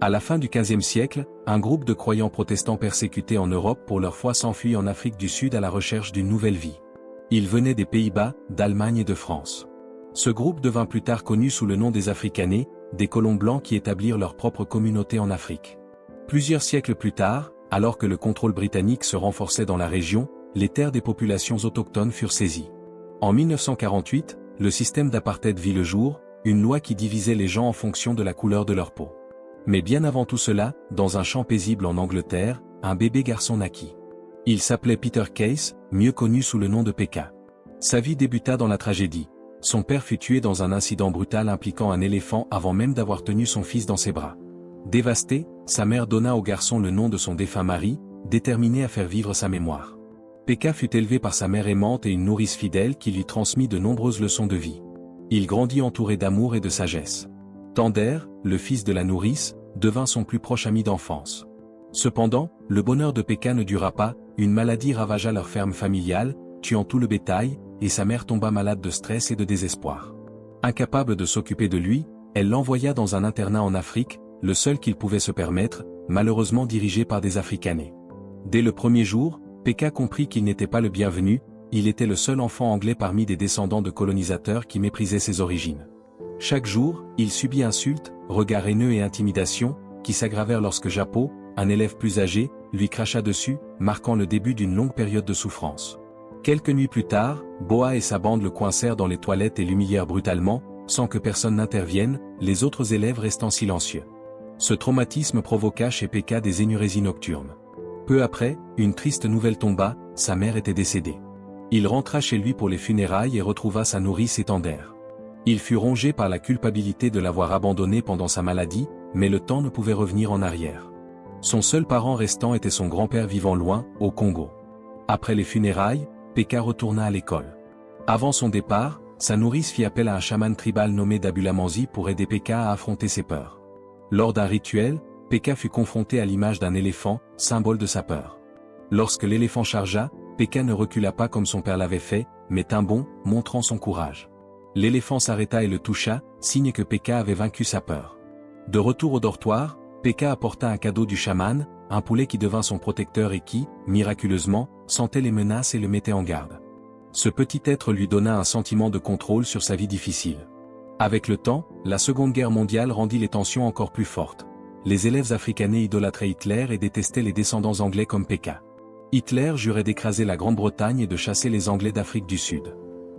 À la fin du XVe siècle, un groupe de croyants protestants persécutés en Europe pour leur foi s'enfuit en Afrique du Sud à la recherche d'une nouvelle vie. Ils venaient des Pays-Bas, d'Allemagne et de France. Ce groupe devint plus tard connu sous le nom des Africanés, des colons blancs qui établirent leur propre communauté en Afrique. Plusieurs siècles plus tard, alors que le contrôle britannique se renforçait dans la région, les terres des populations autochtones furent saisies. En 1948, le système d'apartheid vit le jour, une loi qui divisait les gens en fonction de la couleur de leur peau. Mais bien avant tout cela, dans un champ paisible en Angleterre, un bébé garçon naquit. Il s'appelait Peter Case, mieux connu sous le nom de Peka. Sa vie débuta dans la tragédie. Son père fut tué dans un incident brutal impliquant un éléphant avant même d'avoir tenu son fils dans ses bras. Dévastée, sa mère donna au garçon le nom de son défunt mari, déterminée à faire vivre sa mémoire. Peka fut élevé par sa mère aimante et une nourrice fidèle qui lui transmit de nombreuses leçons de vie. Il grandit entouré d'amour et de sagesse. Tander, le fils de la nourrice, devint son plus proche ami d'enfance. Cependant, le bonheur de Peka ne dura pas, une maladie ravagea leur ferme familiale, tuant tout le bétail, et sa mère tomba malade de stress et de désespoir. Incapable de s'occuper de lui, elle l'envoya dans un internat en Afrique, le seul qu'il pouvait se permettre, malheureusement dirigé par des Africanais. Dès le premier jour, Peka comprit qu'il n'était pas le bienvenu, il était le seul enfant anglais parmi des descendants de colonisateurs qui méprisaient ses origines. Chaque jour, il subit insultes, regards haineux et intimidations, qui s'aggravèrent lorsque Japo, un élève plus âgé, lui cracha dessus, marquant le début d'une longue période de souffrance. Quelques nuits plus tard, Boa et sa bande le coincèrent dans les toilettes et l'humilièrent brutalement, sans que personne n'intervienne, les autres élèves restant silencieux. Ce traumatisme provoqua chez Peka des énurésies nocturnes. Peu après, une triste nouvelle tomba, sa mère était décédée. Il rentra chez lui pour les funérailles et retrouva sa nourrice et Tander. Il fut rongé par la culpabilité de l'avoir abandonné pendant sa maladie, mais le temps ne pouvait revenir en arrière. Son seul parent restant était son grand-père vivant loin, au Congo. Après les funérailles, Peka retourna à l'école. Avant son départ, sa nourrice fit appel à un chaman tribal nommé Dabulamanzi pour aider Peka à affronter ses peurs. Lors d'un rituel, Peka fut confronté à l'image d'un éléphant, symbole de sa peur. Lorsque l'éléphant chargea, Peka ne recula pas comme son père l'avait fait, mais tint bon, montrant son courage. L'éléphant s'arrêta et le toucha, signe que Peka avait vaincu sa peur. De retour au dortoir, Peka apporta un cadeau du chaman, un poulet qui devint son protecteur et qui, miraculeusement, sentait les menaces et le mettait en garde. Ce petit être lui donna un sentiment de contrôle sur sa vie difficile. Avec le temps, la Seconde Guerre mondiale rendit les tensions encore plus fortes. Les élèves africanais idolâtraient Hitler et détestaient les descendants anglais comme Peka. Hitler jurait d'écraser la Grande-Bretagne et de chasser les Anglais d'Afrique du Sud.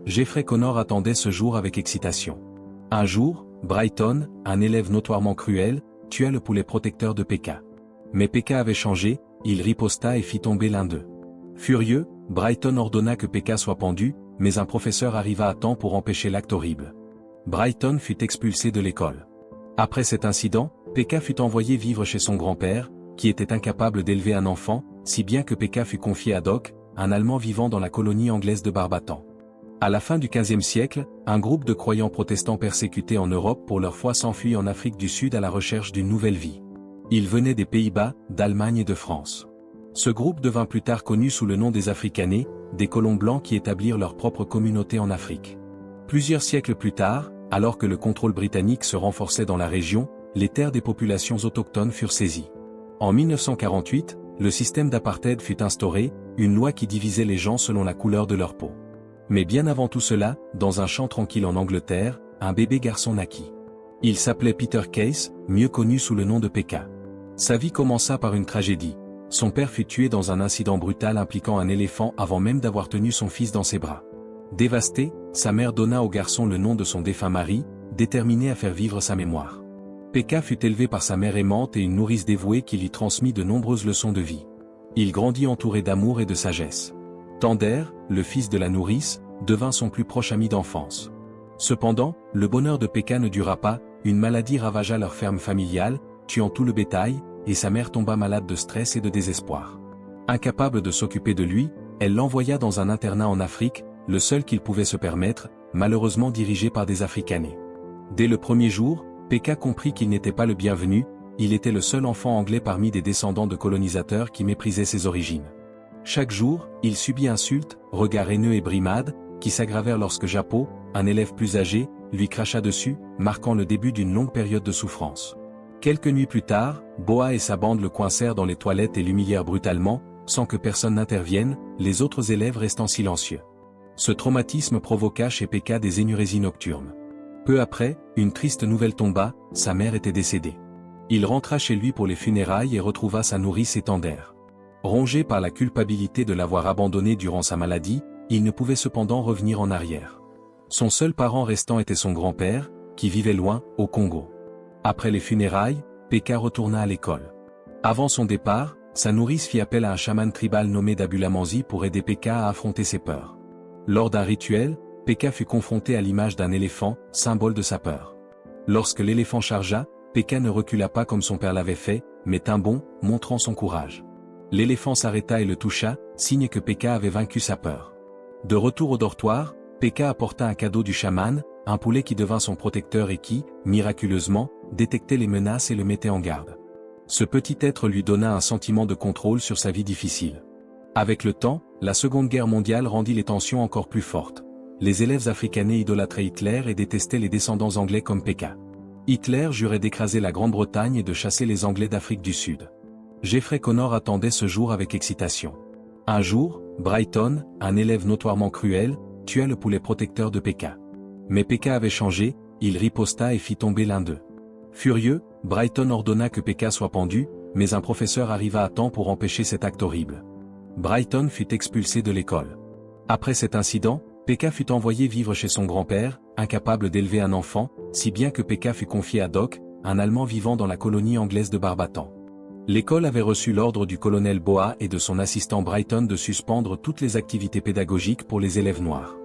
Geoffrey Connor attendait ce jour avec excitation. Un jour, Brighton, un élève notoirement cruel, tua le poulet protecteur de Peka. Mais Peka avait changé, il riposta et fit tomber l'un d'eux. Furieux, Brighton ordonna que Peka soit pendu, mais un professeur arriva à temps pour empêcher l'acte horrible. Brighton fut expulsé de l'école. Après cet incident, Peka fut envoyé vivre chez son grand-père, qui était incapable d'élever un enfant, si bien que Peka fut confié à Doc, un Allemand vivant dans la colonie anglaise de Barbatan. À la fin du XVe siècle, un groupe de croyants protestants persécutés en Europe pour leur foi s'enfuit en Afrique du Sud à la recherche d'une nouvelle vie. Ils venaient des Pays-Bas, d'Allemagne et de France. Ce groupe devint plus tard connu sous le nom des Africanés, des colons blancs qui établirent leur propre communauté en Afrique. Plusieurs siècles plus tard, alors que le contrôle britannique se renforçait dans la région, les terres des populations autochtones furent saisies. En 1948, le système d'apartheid fut instauré, une loi qui divisait les gens selon la couleur de leur peau. Mais bien avant tout cela, dans un champ tranquille en Angleterre, un bébé garçon naquit. Il s'appelait Peter Case, mieux connu sous le nom de Peka. Sa vie commença par une tragédie. Son père fut tué dans un incident brutal impliquant un éléphant avant même d'avoir tenu son fils dans ses bras. Dévastée, sa mère donna au garçon le nom de son défunt mari, déterminée à faire vivre sa mémoire. Peka fut élevé par sa mère aimante et une nourrice dévouée qui lui transmit de nombreuses leçons de vie. Il grandit entouré d'amour et de sagesse. Tander, le fils de la nourrice, devint son plus proche ami d'enfance. Cependant, le bonheur de Peka ne dura pas, une maladie ravagea leur ferme familiale, tuant tout le bétail, et sa mère tomba malade de stress et de désespoir. Incapable de s'occuper de lui, elle l'envoya dans un internat en Afrique, le seul qu'il pouvait se permettre, malheureusement dirigé par des Africanais. Dès le premier jour, Peka comprit qu'il n'était pas le bienvenu, il était le seul enfant anglais parmi des descendants de colonisateurs qui méprisaient ses origines. Chaque jour, il subit insultes, regards haineux et brimades, qui s'aggravèrent lorsque Japo, un élève plus âgé, lui cracha dessus, marquant le début d'une longue période de souffrance. Quelques nuits plus tard, Boa et sa bande le coincèrent dans les toilettes et l'humilièrent brutalement, sans que personne n'intervienne, les autres élèves restant silencieux. Ce traumatisme provoqua chez Pekka des énurésies nocturnes. Peu après, une triste nouvelle tomba, sa mère était décédée. Il rentra chez lui pour les funérailles et retrouva sa nourrice et Tender. Rongé par la culpabilité de l'avoir abandonné durant sa maladie, il ne pouvait cependant revenir en arrière. Son seul parent restant était son grand-père, qui vivait loin, au Congo. Après les funérailles, Pekka retourna à l'école. Avant son départ, sa nourrice fit appel à un chaman tribal nommé Dabulamanzi pour aider Pekka à affronter ses peurs. Lors d'un rituel, Pekka fut confronté à l'image d'un éléphant, symbole de sa peur. Lorsque l'éléphant chargea, Pekka ne recula pas comme son père l'avait fait, mais tint bon, montrant son courage. L'éléphant s'arrêta et le toucha, signe que Pekka avait vaincu sa peur. De retour au dortoir, Pekka apporta un cadeau du chaman, un poulet qui devint son protecteur et qui, miraculeusement, détectait les menaces et le mettait en garde. Ce petit être lui donna un sentiment de contrôle sur sa vie difficile. Avec le temps, la Seconde Guerre mondiale rendit les tensions encore plus fortes. Les élèves africanais idolâtraient Hitler et détestaient les descendants anglais comme Pekka. Hitler jurait d'écraser la Grande-Bretagne et de chasser les Anglais d'Afrique du Sud. Geoffrey Connor attendait ce jour avec excitation. Un jour, Brighton, un élève notoirement cruel, tua le poulet protecteur de Pekka. Mais Pekka avait changé, il riposta et fit tomber l'un d'eux. Furieux, Brighton ordonna que Pekka soit pendu, mais un professeur arriva à temps pour empêcher cet acte horrible. Brighton fut expulsé de l'école. Après cet incident, Pekka fut envoyé vivre chez son grand-père, incapable d'élever un enfant, si bien que Pekka fut confié à Doc, un Allemand vivant dans la colonie anglaise de Barbatan. L'école avait reçu l'ordre du colonel Boa et de son assistant Brighton de suspendre toutes les activités pédagogiques pour les élèves noirs.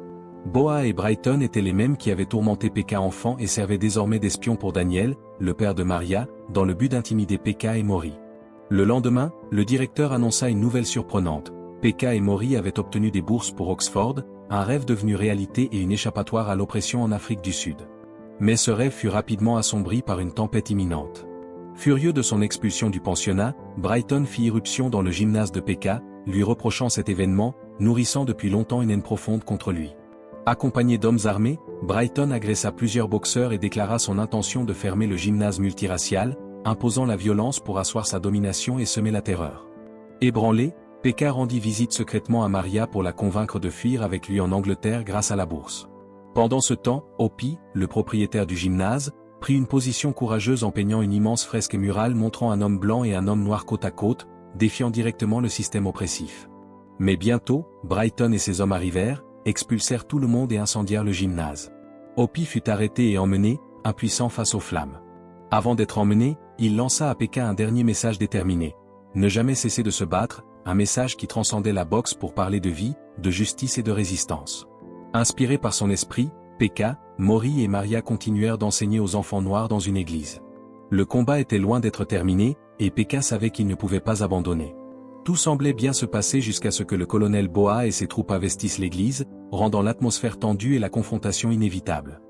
Boa et Brighton étaient les mêmes qui avaient tourmenté Pekka enfant et servaient désormais d'espions pour Daniel, le père de Maria, dans le but d'intimider Pekka et Mori. Le lendemain, le directeur annonça une nouvelle surprenante. Pekka et Mori avaient obtenu des bourses pour Oxford, un rêve devenu réalité et une échappatoire à l'oppression en Afrique du Sud. Mais ce rêve fut rapidement assombri par une tempête imminente. Furieux de son expulsion du pensionnat, Brighton fit irruption dans le gymnase de Pekka, lui reprochant cet événement, nourrissant depuis longtemps une haine profonde contre lui. Accompagné d'hommes armés, Brighton agressa plusieurs boxeurs et déclara son intention de fermer le gymnase multiracial, imposant la violence pour asseoir sa domination et semer la terreur. Ébranlé, Pekka rendit visite secrètement à Maria pour la convaincre de fuir avec lui en Angleterre grâce à la bourse. Pendant ce temps, Opie, le propriétaire du gymnase, prit une position courageuse en peignant une immense fresque murale montrant un homme blanc et un homme noir côte à côte, défiant directement le système oppressif. Mais bientôt, Brighton et ses hommes arrivèrent, expulsèrent tout le monde et incendièrent le gymnase. Opie fut arrêté et emmené, impuissant face aux flammes. Avant d'être emmené, il lança à Pekka un dernier message déterminé. Ne jamais cesser de se battre, un message qui transcendait la boxe pour parler de vie, de justice et de résistance. Inspiré par son esprit, Pekka, Mori et Maria continuèrent d'enseigner aux enfants noirs dans une église. Le combat était loin d'être terminé, et Pekka savait qu'il ne pouvait pas abandonner. Tout semblait bien se passer jusqu'à ce que le colonel Boa et ses troupes investissent l'église, rendant l'atmosphère tendue et la confrontation inévitable.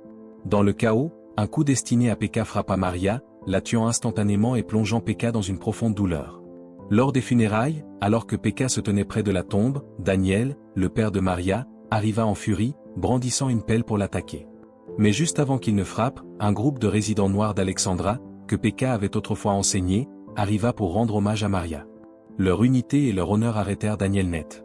Dans le chaos, un coup destiné à Pekka frappa Maria, la tuant instantanément et plongeant Pekka dans une profonde douleur. Lors des funérailles, alors que Pekka se tenait près de la tombe, Daniel, le père de Maria, arriva en furie, brandissant une pelle pour l'attaquer. Mais juste avant qu'il ne frappe, un groupe de résidents noirs d'Alexandra, que Pekka avait autrefois enseigné, arriva pour rendre hommage à Maria. Leur unité et leur honneur arrêtèrent Daniel net.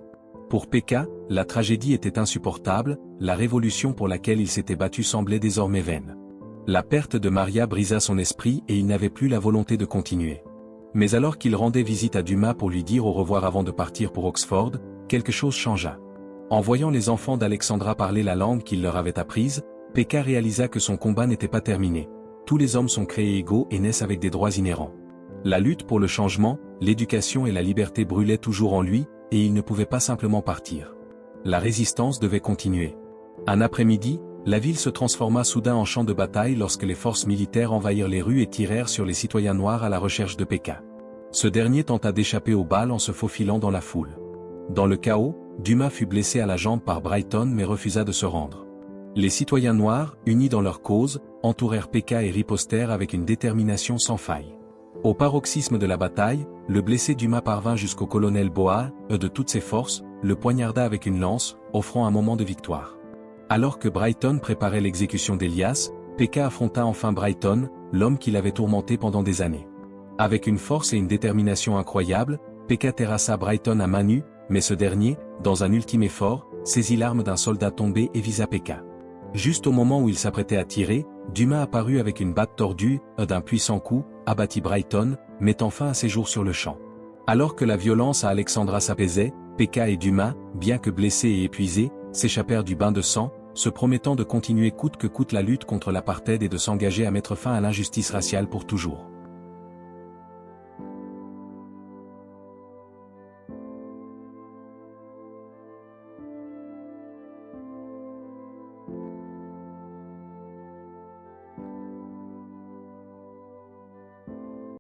Pour Pekka, la tragédie était insupportable, la révolution pour laquelle il s'était battu semblait désormais vaine. La perte de Maria brisa son esprit et il n'avait plus la volonté de continuer. Mais alors qu'il rendait visite à Dumas pour lui dire au revoir avant de partir pour Oxford, quelque chose changea. En voyant les enfants d'Alexandra parler la langue qu'il leur avait apprise, Pekka réalisa que son combat n'était pas terminé. Tous les hommes sont créés égaux et naissent avec des droits inhérents. La lutte pour le changement, l'éducation et la liberté brûlaient toujours en lui, et il ne pouvait pas simplement partir. La résistance devait continuer. Un après-midi, la ville se transforma soudain en champ de bataille lorsque les forces militaires envahirent les rues et tirèrent sur les citoyens noirs à la recherche de Pekka. Ce dernier tenta d'échapper aux balles en se faufilant dans la foule. Dans le chaos, Dumas fut blessé à la jambe par Brighton mais refusa de se rendre. Les citoyens noirs, unis dans leur cause, entourèrent Pekka et ripostèrent avec une détermination sans faille. Au paroxysme de la bataille, le blessé Dumas parvint jusqu'au colonel Boa, de toutes ses forces, le poignarda avec une lance, offrant un moment de victoire. Alors que Brighton préparait l'exécution d'Elias, Pekka affronta enfin Brighton, l'homme qui l'avait tourmenté pendant des années. Avec une force et une détermination incroyables, Pekka terrassa Brighton à main nue, mais ce dernier, dans un ultime effort, saisit l'arme d'un soldat tombé et visa Pekka. Juste au moment où il s'apprêtait à tirer, Dumas apparut avec une batte tordue, d'un puissant coup, abattit Brighton, mettant fin à ses jours sur le champ. Alors que la violence à Alexandra s'apaisait, Pekka et Dumas, bien que blessés et épuisés, s'échappèrent du bain de sang, se promettant de continuer coûte que coûte la lutte contre l'apartheid et de s'engager à mettre fin à l'injustice raciale pour toujours.